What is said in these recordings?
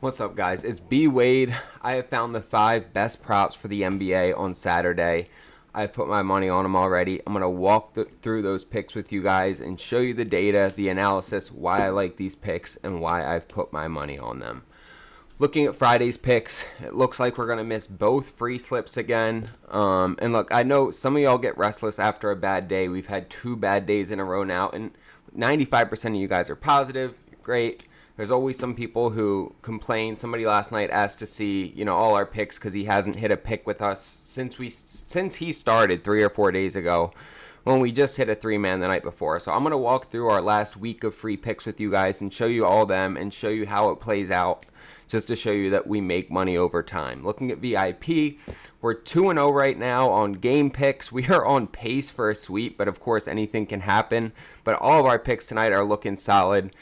What's up, guys? It's B Wade. I have found the 5 best props for the NBA on Saturday. I've put my money on them already. I'm going to walk through those picks with you guys and show you the data, the analysis, why I like these picks, and why I've put my money on them. Looking at Friday's picks, it looks like we're going to miss both free slips again. And look, I know some of y'all get restless after a bad day. We've had 2 bad days in a row now, and 95% of you guys are positive. You're great. There's always some people who complain. Somebody last night asked to see, all our picks because he hasn't hit a pick with us since he started 3 or 4 days ago when we just hit a 3-man the night before. So I'm going to walk through our last week of free picks with you guys and show you all them and show you how it plays out, just to show you that we make money over time. Looking at VIP, we're 2-0 right now on game picks. We are on pace for a sweep, but of course anything can happen. But all of our picks tonight are looking solid.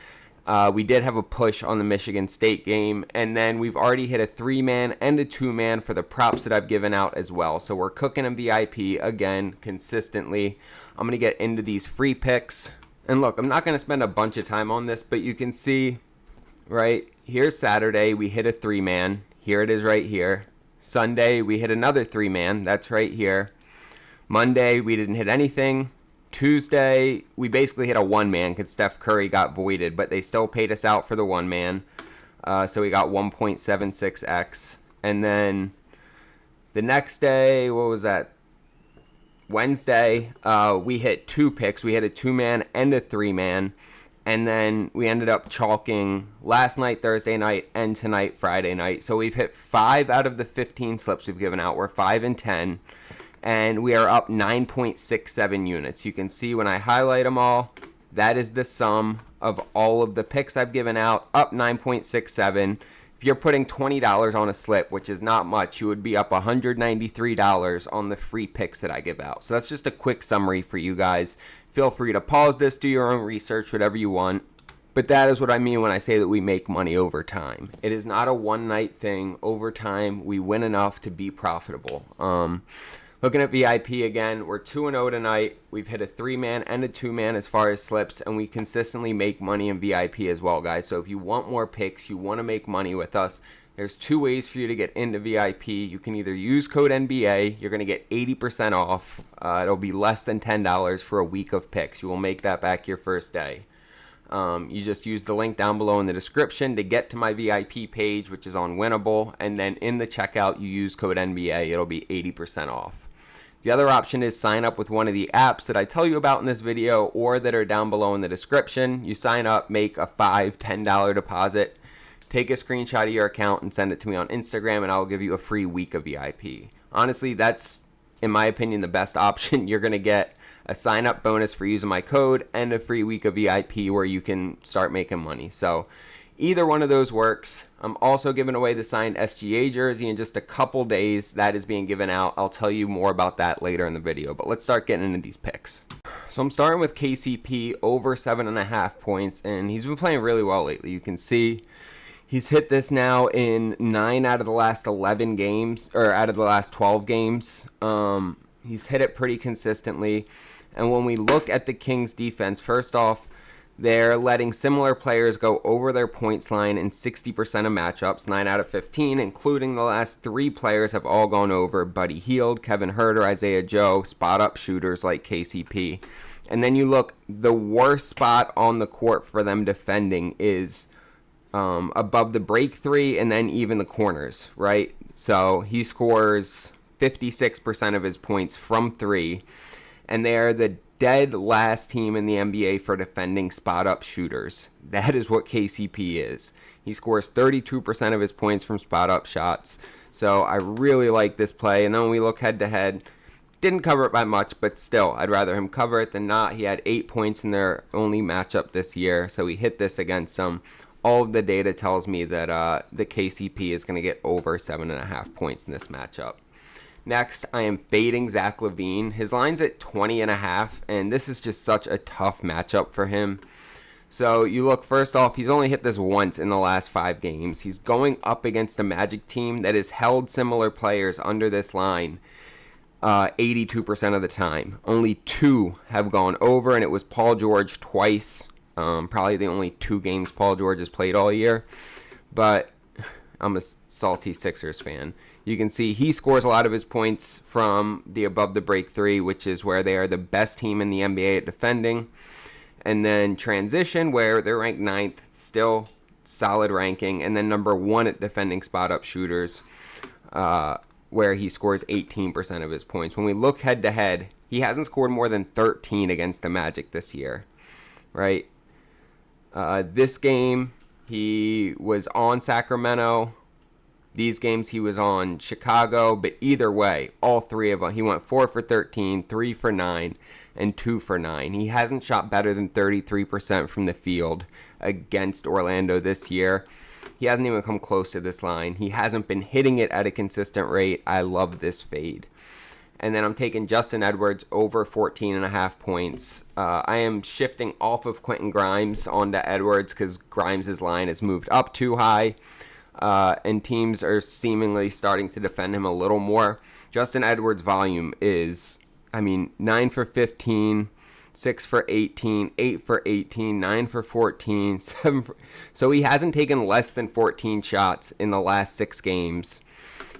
We did have a push on the Michigan State game, and then we've already hit a 3-man and a 2-man for the props that I've given out as well. So we're cooking in VIP again consistently. I'm going to get into these free picks. And look, I'm not going to spend a bunch of time on this, but you can see, right, here's Saturday, we hit a 3-man. Here it is right here. Sunday, we hit another 3-man. That's right here. Monday, we didn't hit anything. Tuesday, we basically hit a 1-man because Steph Curry got voided, but they still paid us out for the 1-man. So we got 1.76x. And then the next day, what was that? Wednesday, we hit 2 picks. We hit a 2-man and a 3-man. And then we ended up chalking last night, Thursday night, and tonight, Friday night. So we've hit 5 out of the 15 slips we've given out. We're 5 and 10. And we are up 9.67 units. You can see when I highlight them all, that is the sum of all of the picks I've given out, up 9.67. If you're putting $20 on a slip, which is not much, you would be up $193 on the free picks that I give out. So that's just a quick summary for you guys. Feel free to pause this, do your own research, whatever you want. But that is what I mean when I say that we make money over time. It is not a one-night thing. Over time, we win enough to be profitable. Looking at VIP again, we're 2-0 tonight. We've hit a 3-man and a 2-man as far as slips, and we consistently make money in VIP as well, guys. So if you want more picks, you want to make money with us, there's 2 ways for you to get into VIP. You can either use code NBA. You're going to get 80% off. It'll be less than $10 for a week of picks. You will make that back your first day. You just use the link down below in the description to get to my VIP page, which is on Winnable, and then in the checkout, you use code NBA. It'll be 80% off. The other option is sign up with one of the apps that I tell you about in this video or that are down below in the description. You sign up, make a $5, $10 deposit, take a screenshot of your account and send it to me on Instagram, and I will give you a free week of VIP. Honestly, that's, in my opinion, the best option. You're going to get a sign-up bonus for using my code and a free week of VIP where you can start making money. So either one of those works. I'm also giving away the signed SGA jersey in just a couple days. That is being given out. I'll tell you more about that later in the video, but let's start getting into these picks. So I'm starting with KCP over 7.5 points, and he's been playing really well lately. You can see he's hit this now in 9 out of the last 11 games, or out of the last 12 games. He's hit it pretty consistently. And when we look at the Kings defense, first off, they're letting similar players go over their points line in 60% of matchups, 9 out of 15, including the last 3 players have all gone over. Buddy Hield, Kevin Huerter, Isaiah Joe, spot-up shooters like KCP. And then you look, the worst spot on the court for them defending is above the break 3 and then even the corners, right? So he scores 56% of his points from 3, and they're the dead last team in the NBA for defending spot-up shooters. That is what KCP is. He scores 32% of his points from spot-up shots. So I really like this play. And then when we look head-to-head, didn't cover it by much, but still, I'd rather him cover it than not. He had 8 points in their only matchup this year, so he hit this against them. All of the data tells me that the KCP is going to get over 7.5 points in this matchup. Next, I am fading Zach LaVine. His line's at 20.5, and this is just such a tough matchup for him. So you look, first off, he's only hit this once in the last 5 games. He's going up against a Magic team that has held similar players under this line 82% of the time. Only 2 have gone over, and it was Paul George twice. Probably the only 2 games Paul George has played all year. But I'm a salty Sixers fan. You can see he scores a lot of his points from the above the break three, which is where they are the best team in the NBA at defending. And then transition, where they're ranked 9th, still solid ranking. And then number 1 at defending spot up shooters, where he scores 18% of his points. When we look head to head, he hasn't scored more than 13 against the Magic this year, right? This game, he was on Sacramento. These games, he was on Chicago. But either way, all three of them, he went 4 for 13, 3 for 9, and 2 for 9. He hasn't shot better than 33% from the field against Orlando this year. He hasn't even come close to this line. He hasn't been hitting it at a consistent rate. I love this fade. And then I'm taking Justin Edwards over 14.5 points. I am shifting off of Quentin Grimes onto Edwards because Grimes' line has moved up too high. And teams are seemingly starting to defend him a little more. Justin Edwards' volume is, 9 for 15, 6 for 18, 8 for 18, 9 for 14, 7 for... So he hasn't taken less than 14 shots in the last 6 games.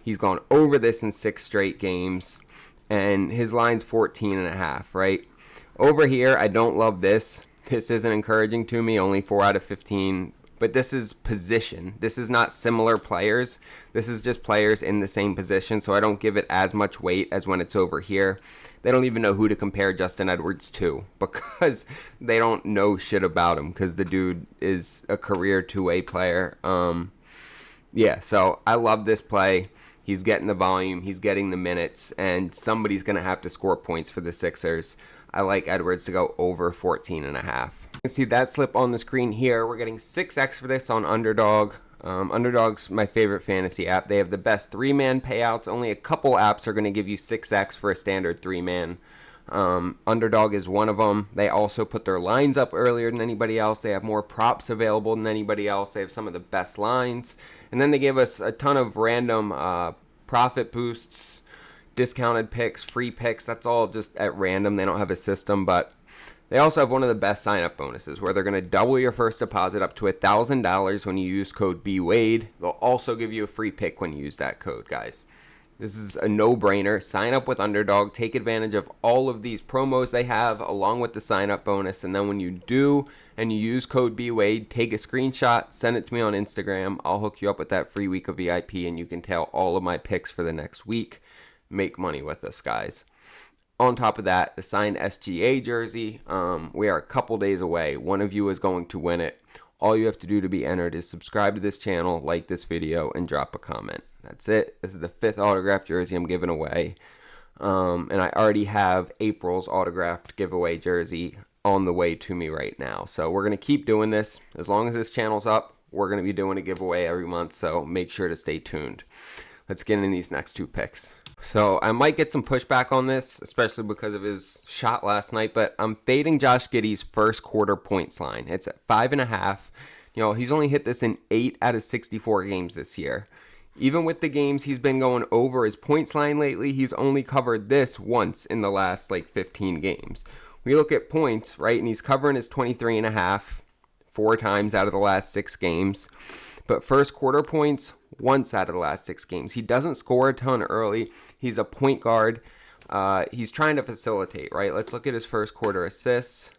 He's gone over this in 6 straight games. And his line's 14.5, right? Over here, I don't love this. This isn't encouraging to me, only 4 out of 15. But this is position. This is not similar players. This is just players in the same position, so I don't give it as much weight as when it's over here. They don't even know who to compare Justin Edwards to because they don't know shit about him because the dude is a career two-way player. So I love this play. He's getting the volume, he's getting the minutes, and somebody's going to have to score points for the Sixers. I like Edwards to go over 14.5. You can see that slip on the screen here. We're getting 6x for this on Underdog. Underdog's my favorite fantasy app. They have the best 3-man payouts. Only a couple apps are going to give you 6x for a standard 3-man. Underdog is one of them. They also put their lines up earlier than anybody else. They have more props available than anybody else. They have some of the best lines. And then they give us a ton of random profit boosts, discounted picks, free picks. That's all just at random. They don't have a system, but they also have one of the best sign-up bonuses where they're going to double your first deposit up to $1,000 when you use code BWADE. They'll also give you a free pick when you use that code, guys. This is a no-brainer. Sign up with Underdog. Take advantage of all of these promos they have along with the sign-up bonus. And then when you do and you use code BWADE, take a screenshot, send it to me on Instagram. I'll hook you up with that free week of VIP and you can tell all of my picks for the next week. Make money with us, guys. On top of that, the signed SGA jersey. We are a couple days away. One of you is going to win it. All you have to do to be entered is subscribe to this channel, like this video, and drop a comment. That's it. This is the 5th autographed jersey I'm giving away. And I already have April's autographed giveaway jersey on the way to me right now. So we're going to keep doing this. As long as this channel's up, we're going to be doing a giveaway every month. So make sure to stay tuned. Let's get into these next 2 picks. So I might get some pushback on this, especially because of his shot last night, but I'm fading Josh Giddey's first quarter points line. It's at 5.5. He's only hit this in 8 out of 64 games this year. Even with the games he's been going over his points line lately, he's only covered this once in the last 15 games. We look at points, right, and he's covering his 23.5 4 times out of the last 6 games. But first quarter points, once out of the last 6 games. He doesn't score a ton early. He's a point guard. He's trying to facilitate, right? Let's look at his first quarter assists.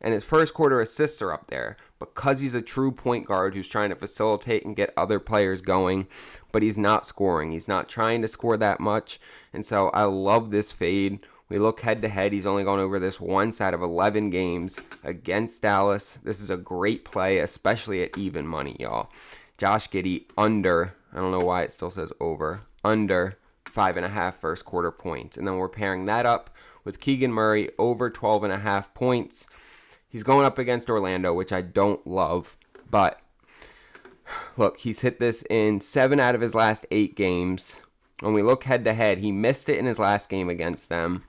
And his first quarter assists are up there because he's a true point guard who's trying to facilitate and get other players going. But he's not scoring. He's not trying to score that much. And so I love this fade. We look head to head. He's only gone over this once out of 11 games against Dallas. This is a great play, especially at even money, y'all. Josh Giddey under, I don't know why it still says over, under 5.5 first quarter points. And then we're pairing that up with Keegan Murray over 12.5 points. He's going up against Orlando, which I don't love. But look, he's hit this in 7 out of his last 8 games. When we look head to head, he missed it in his last game against them.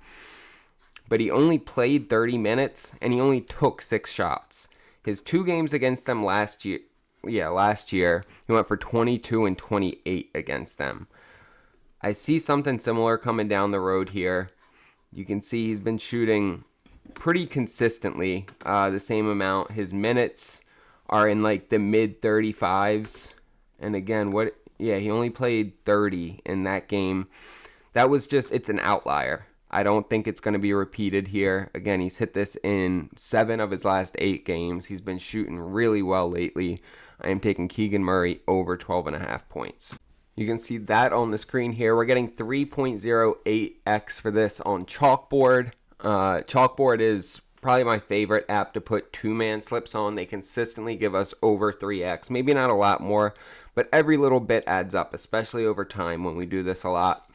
But he only played 30 minutes and he only took 6 shots. His 2 games against them last year, he went for 22 and 28 against them. I see something similar coming down the road here. You can see he's been shooting pretty consistently the same amount. His minutes are in the mid 35s And again, he only played 30 in that game. That was just, it's an outlier. I don't think it's going to be repeated here. Again, he's hit this in 7 of his last 8 games. He's been shooting really well lately. I am taking Keegan Murray over 12.5 points. You can see that on the screen here. We're getting 3.08x for this on Chalkboard. Chalkboard is probably my favorite app to put 2-man slips on. They consistently give us over 3x. Maybe not a lot more, but every little bit adds up, especially over time when we do this a lot.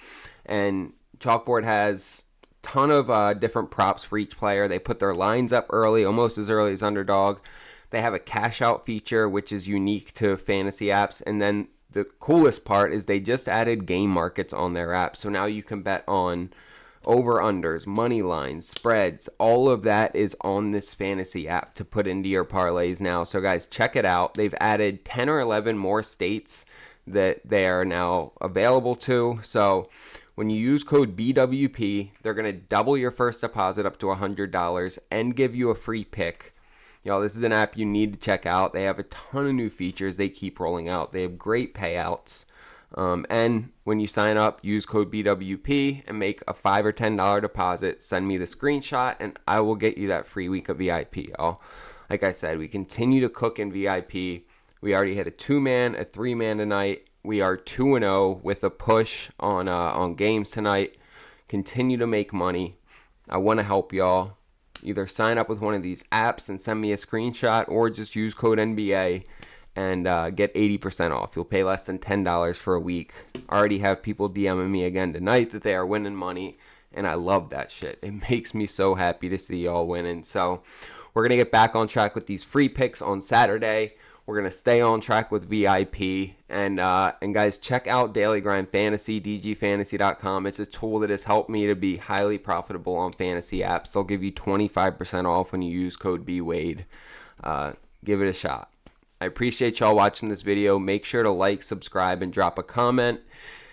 And Chalkboard has a ton of different props for each player. They put their lines up early, almost as early as Underdog. They have a cash out feature, which is unique to fantasy apps. And then the coolest part is they just added game markets on their app. So now you can bet on over-unders, money lines, spreads. All of that is on this fantasy app to put into your parlays now. So guys, check it out. They've added 10 or 11 more states that they are now available to. So when you use code BWP, they're going to double your first deposit up to $100 and give you a free pick. Y'all, this is an app you need to check out. They have a ton of new features they keep rolling out. They have great payouts. And when you sign up, use code BWP and make a $5 or $10 deposit. Send me the screenshot and I will get you that free week of VIP, y'all. Like I said, we continue to cook in VIP. We already hit a 2-man, a 3-man tonight. We are 2-0 with a push on games tonight. Continue to make money. I want to help y'all. Either sign up with one of these apps and send me a screenshot, or just use code NBA and get 80% off. You'll pay less than $10 for a week. I already have people DMing me again tonight that they are winning money, and I love that shit. It makes me so happy to see y'all winning. So we're going to get back on track with these free picks on Saturday. We're going to stay on track with VIP. And guys, check out Daily Grind Fantasy, dgfantasy.com. It's a tool that has helped me to be highly profitable on fantasy apps. They'll give you 25% off when you use code BWADE. Give it a shot. I appreciate y'all watching this video. Make sure to like, subscribe, and drop a comment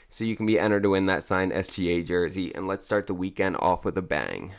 so you can be entered to win that signed SGA jersey. And let's start the weekend off with a bang.